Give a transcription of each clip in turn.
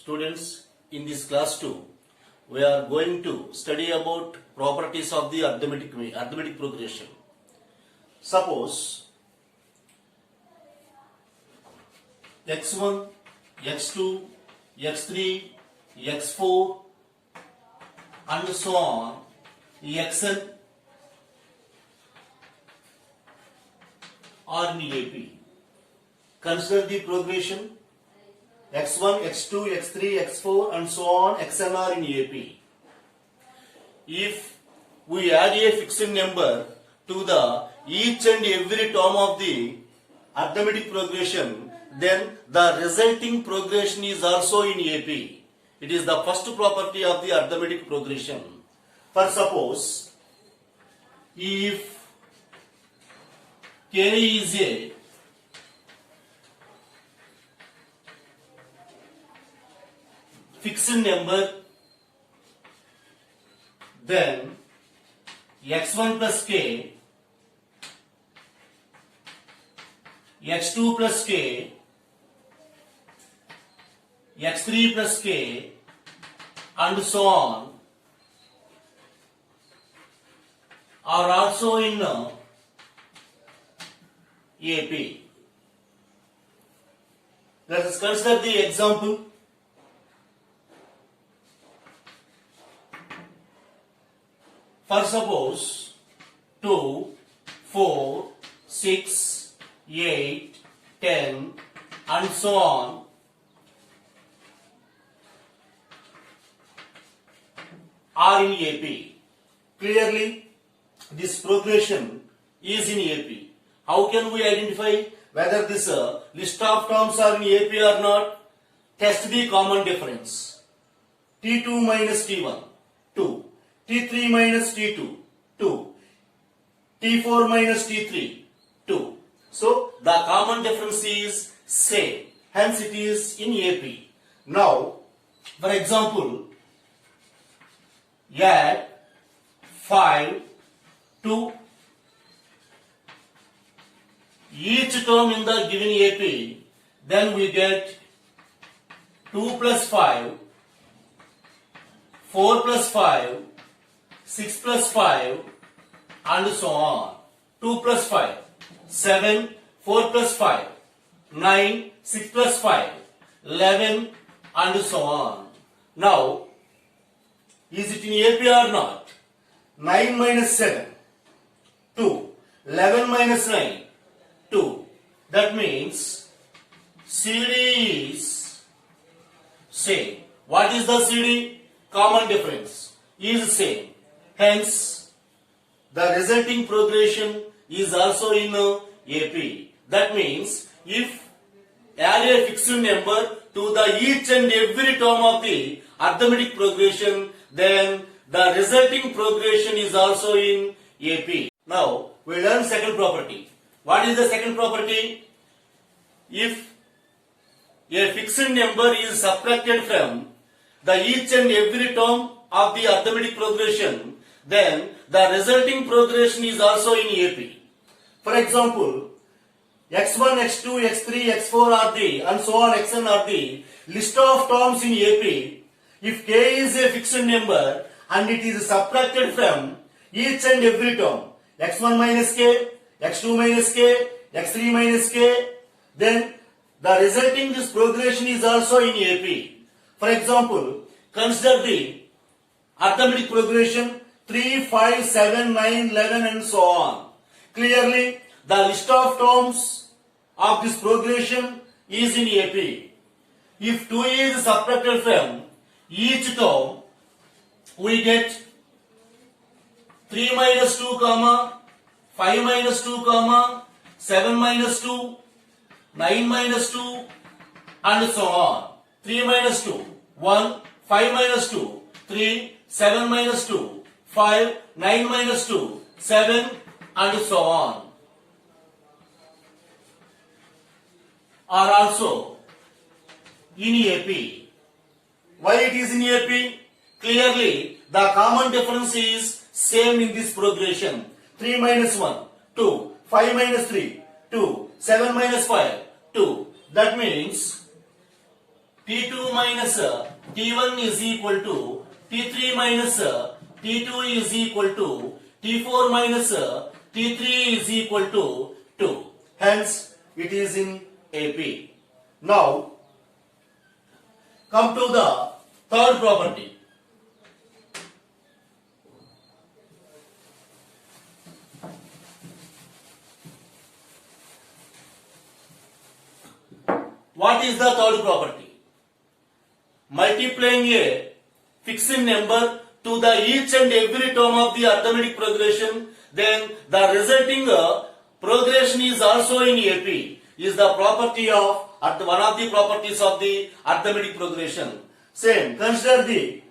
Students, in this class 2, we are going to study about properties of the arithmetic progression. Suppose x1, x2, x3, x4 and so on, xn are in AP. Consider the progression x1, x2, x3, x4 and so on, xn are in AP. If we add a fixed number to the each and every term of the arithmetic progression, then the resulting progression is also in AP. It is the first property of the arithmetic progression. For suppose, if k is a fixed number, then x1 plus k, x2 plus k, x3 plus k and so on are also in AP. Let us consider the example. For suppose 2, 4, 6, 8, 10 and so on are in AP. Clearly, this progression is in AP. How can we identify whether this list of terms are in AP or not? Test the common difference. T2 minus T1, 2. T3 minus T2, 2. T4 minus T3, 2. So, the common difference is same. Hence, it is in AP. Now, for example, add 5 to each term in the given AP, then we get 2 plus 5, 4 plus 5, 6 plus 5 and so on. 2 plus 5, 7, 4 plus 5, 9, 6 plus 5, 11 and so on. Now, is it in AP or not? 9 minus 7, 2. 11 minus 9, 2. That means CD is same. What is the CD? Common difference is same. Hence, the resulting progression is also in AP. That means, if add a fixed number to the each and every term of the arithmetic progression, then the resulting progression is also in AP. Now, we learn second property. What is the second property? If a fixed number is subtracted from the each and every term of the arithmetic progression, then the resulting progression is also in AP. For example, x1, x2, x3, x4 are the and so on xn are the list of terms in AP. If k is a fixed number and it is subtracted from each and every term, x1 minus k, x2 minus k, x3 minus k, then the resulting this progression is also in AP. For example, consider the arithmetic progression 3, 5, 7, 9, 11 and so on. Clearly, the list of terms of this progression is in AP. If 2 is subtracted from each term, we get 3 minus 2, 5 minus 2, 7 minus 2, 9 minus 2 and so on. 3 minus 2, 1, 5 minus 2, 3, 7 minus 2, 5, 9 minus 2, 7 and so on are also in AP. Why it is in AP? Clearly, the common difference is same in this progression. 3 minus 1, 2, 5 minus 3, 2, 7 minus 5, 2. That means T2 minus T1 is equal to T3 minus T2 is equal to T4 minus T3 is equal to 2. Hence, it is in AP. Now, come to the third property. What is the third property? Multiplying a fixed number to the each and every term of the arithmetic progression, then the resulting progression is also in AP, is the property of one of the properties of the arithmetic progression. Same, consider the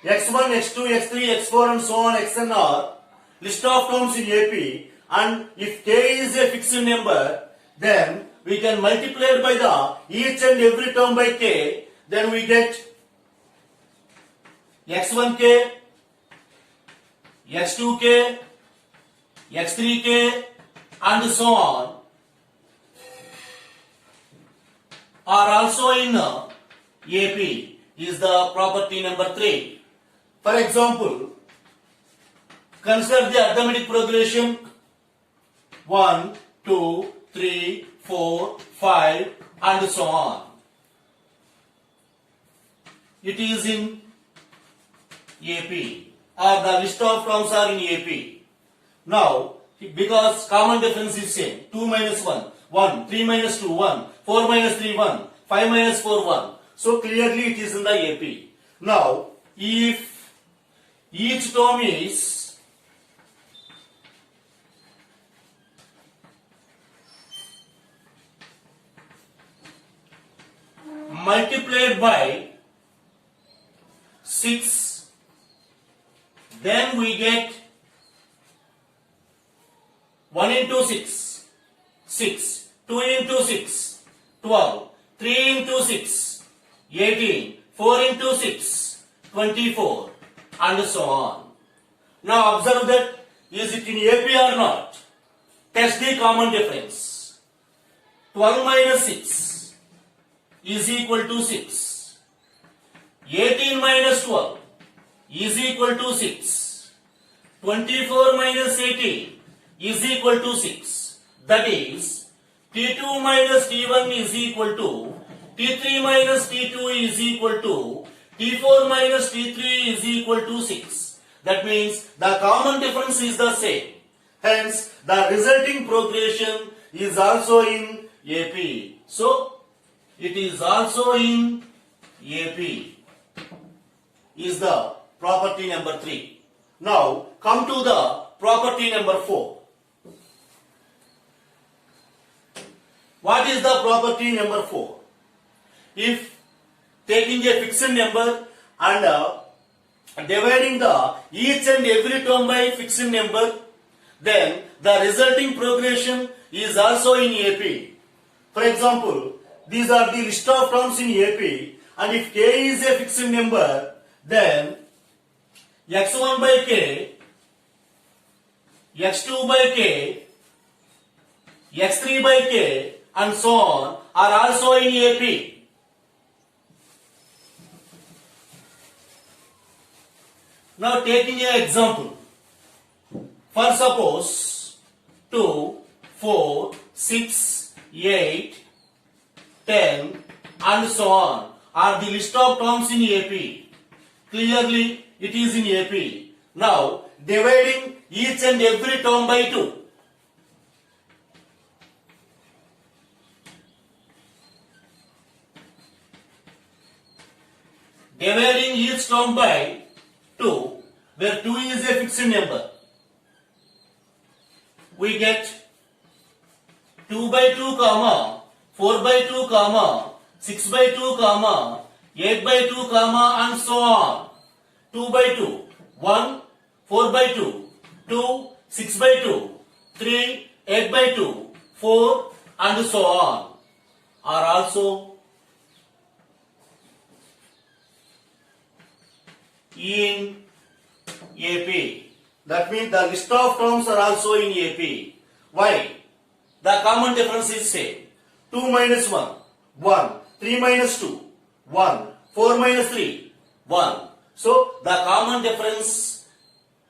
x1, x2, x3, x4 and so on xn are list of terms in AP, and if k is a fixed number, then we can multiply it by the each and every term by k, then we get x1k, x2k, x3k and so on are also in AP, is the property number 3. For example, consider the arithmetic progression 1, 2, 3, 4, 5 and so on. It is in AP, or the list of terms are in AP. Now, because common difference is same, 2 minus 1, 1, 3 minus 2, 1, 4 minus 3, 1, 5 minus 4, 1. So clearly it is in the AP. Now, if each term is multiplied by 6, then we get 1 into 6, 6, 2 into 6, 12, 3 into 6, 18, 4 into 6, 24 and so on. Now observe that, is it in AP or not? Test the common difference. 12 minus 6 is equal to 6. 18 minus 12 is equal to 6. 24 minus 18 is equal to 6. That is, T2 minus T1 is equal to T3 minus T2 is equal to T4 minus T3 is equal to 6. That means the common difference is the same. Hence, the resulting progression is also in AP. So, it is also in AP, is the property number 3. Now, come to the property number 4. What is the property number 4? If taking a fixed number and dividing the each and every term by fixed number, then the resulting progression is also in AP. For example, these are the list of terms in AP, and if k is a fixed number, then x1 by k, x2 by k, x3 by k and so on are also in AP. Now taking an example, for suppose 2, 4, 6, 8, 10 and so on are the list of terms in AP. Clearly it is in AP. Now dividing each and every term by 2. Dividing each term by 2, where 2 is a fixed number, we get 2 by 2 comma 4 by 2 comma 6 by 2 comma 8 by 2 comma and so on. 2 by 2, 1, 4 by 2, 2, 6 by 2, 3, 8 by 2, 4 and so on are also in AP. That means the list of terms are also in AP. Why? The common difference is same. 2 minus 1, 1. 3 minus 2, 1. 4 minus 3, 1. So the common difference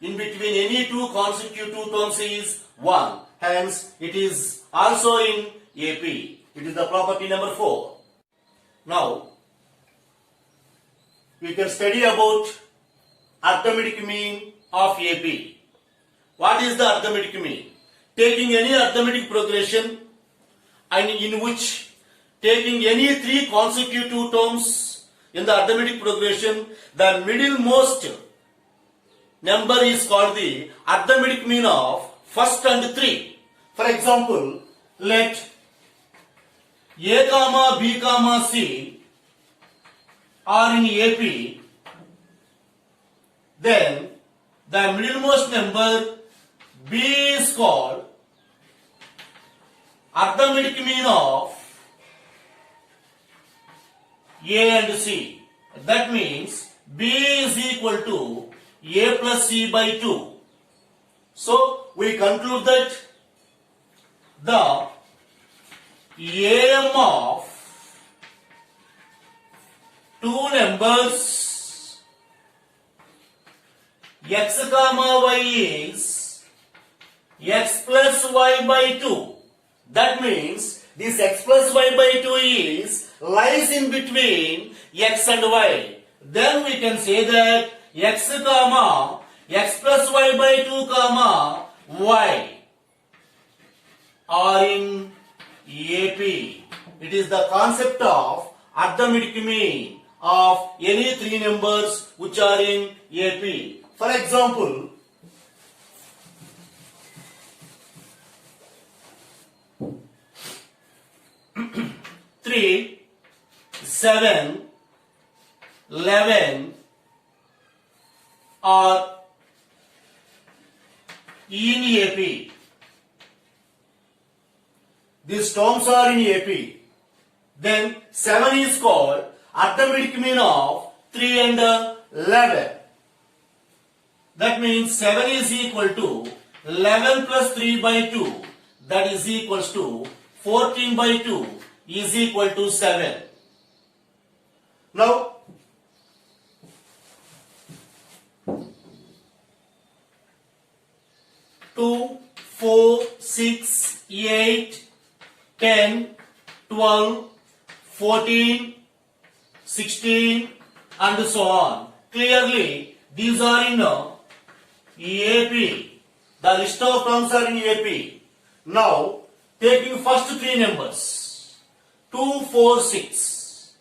in between any two consecutive terms is 1. Hence, it is also in AP. It is the property number 4. Now, we can study about arithmetic mean of AP. What is the arithmetic mean? Taking any arithmetic progression and in which taking any three consecutive terms in the arithmetic progression, the middlemost number is called the arithmetic mean of first and three. For example, let A comma B comma C are in AP, then the middlemost number B is called arithmetic mean of A and C. That means B is equal to A plus C by 2. So we conclude that the AM of two numbers x comma y is x plus y by 2. That means this x plus y by 2 is lies in between x and y. Then we can say that x comma x plus y by 2 comma y are in AP. It is the concept of arithmetic mean of any three numbers which are in AP. For example, 3, 7, 11 are in AP. These terms are in AP. Then 7 is called arithmetic mean of 3 and 11. That means 7 is equal to 11 plus 3 by 2. That is equals to 14 by 2 is equal to 7. Now, two, 4, 6, 8, 10, 12, 14, 16 and so on. Clearly, these are in AP. The list of terms are in AP. Now, taking first three numbers, 2, 4, 6.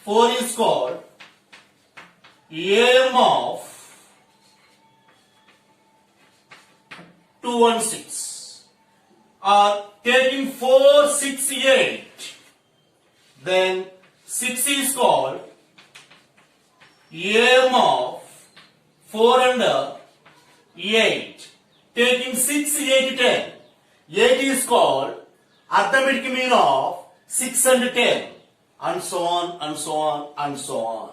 4 is called AM of 2 and 6. Taking 4, 6, 8. Then 6 is called AM of 4 and 8. Taking 6, 8, 10. 8 is called arithmetic mean of 6 and 10. And so on, and so on, and so on.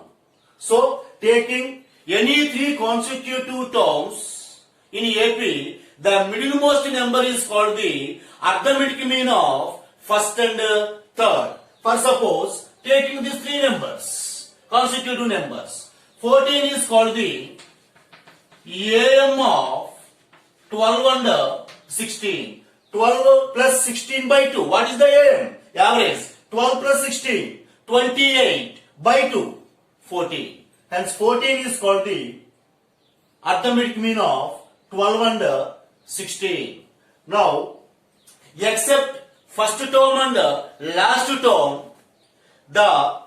So, taking any three consecutive terms in AP, the middlemost number is called the arithmetic mean of first and third. For suppose, taking these three numbers, consecutive numbers, 14 is called the AM of 12 and 16. 12 plus 16 by 2. What is the AM? Average. 12 plus 16. 28 by 2. 14. Hence 14 is called the arithmetic mean of 12 and 16. Now, except first term and last term, the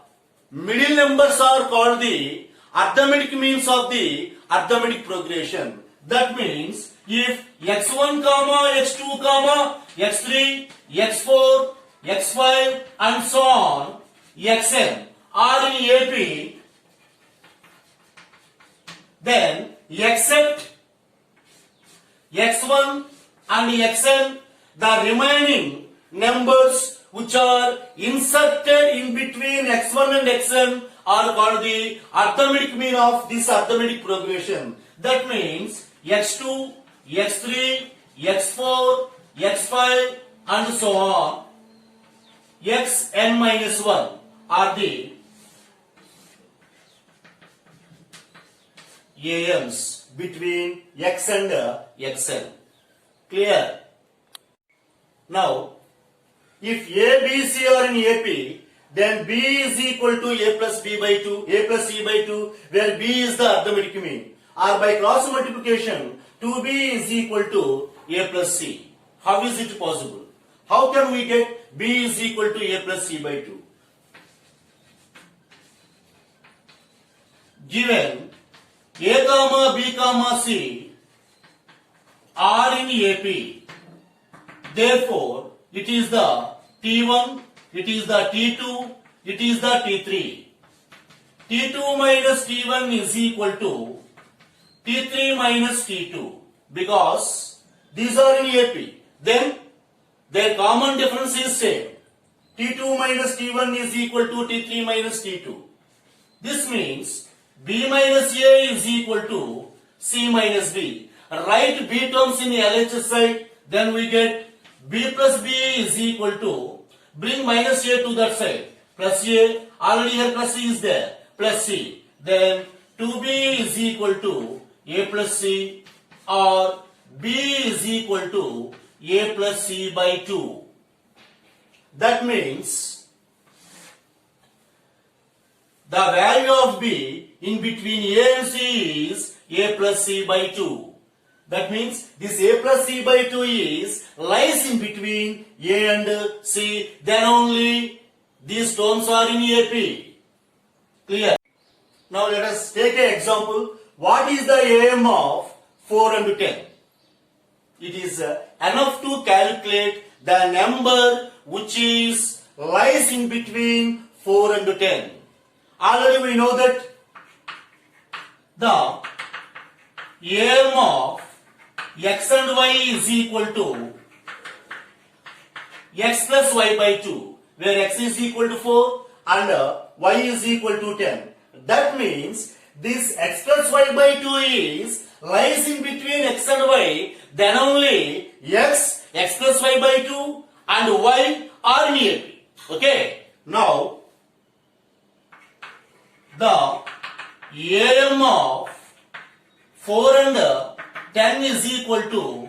middle numbers are called the arithmetic means of the arithmetic progression. That means if x1 comma x2 comma x3 x4 x5 and so on xn are in AP, then except x1 and xn, the remaining numbers which are inserted in between x1 and xn are called the arithmetic mean of this arithmetic progression. That means x2, x3, x4, x5 and so on x n minus 1 are the AMs between x and xn. Clear? Now, if A, B, C are in AP, then B is equal to A plus B by 2, A plus C by 2, where B is the arithmetic mean. Or by cross multiplication, 2B is equal to A plus C. How is it possible? How can we get B is equal to A plus C by 2? Given A comma B comma C are in AP, therefore it is the T1, it is the T2, it is the T3. T2 minus T1 is equal to T3 minus T2 because these are in AP. Then their common difference is same. T2 minus T1 is equal to T3 minus T2. This means B minus A is equal to C minus B. Write B terms in LHS side, then we get B plus B is equal to, bring minus A to that side, plus A, already here plus C is there, plus C. Then 2B is equal to A plus C, or B is equal to A plus C by 2. That means the value of B in between A and C is A plus C by 2. That means this A plus C by 2 lies in between A and C, then only these terms are in AP. Clear? Now let us take an example. What is the AM of 4 and 10? It is enough to calculate the number which lies in between 4 and 10. Already we know that the AM of x and y is equal to x plus y by 2, where x is equal to 4 and y is equal to 10. That means this x plus y by 2 lies in between x and y, then only x plus y by 2 and y are in AP. Okay. Now, the AM of 4 and 10 is equal to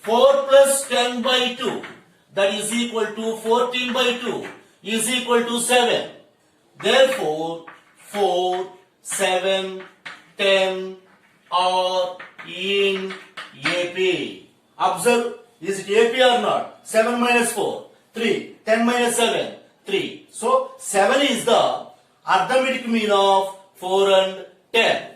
4 plus 10 by 2, that is equal to 14 by 2 is equal to 7. Therefore, 4, 7, 10 are in AP. Observe, is it AP or not? 7 minus 4, 3. 10 minus 7, 3. So, 7 is the arithmetic mean of 4 and 10.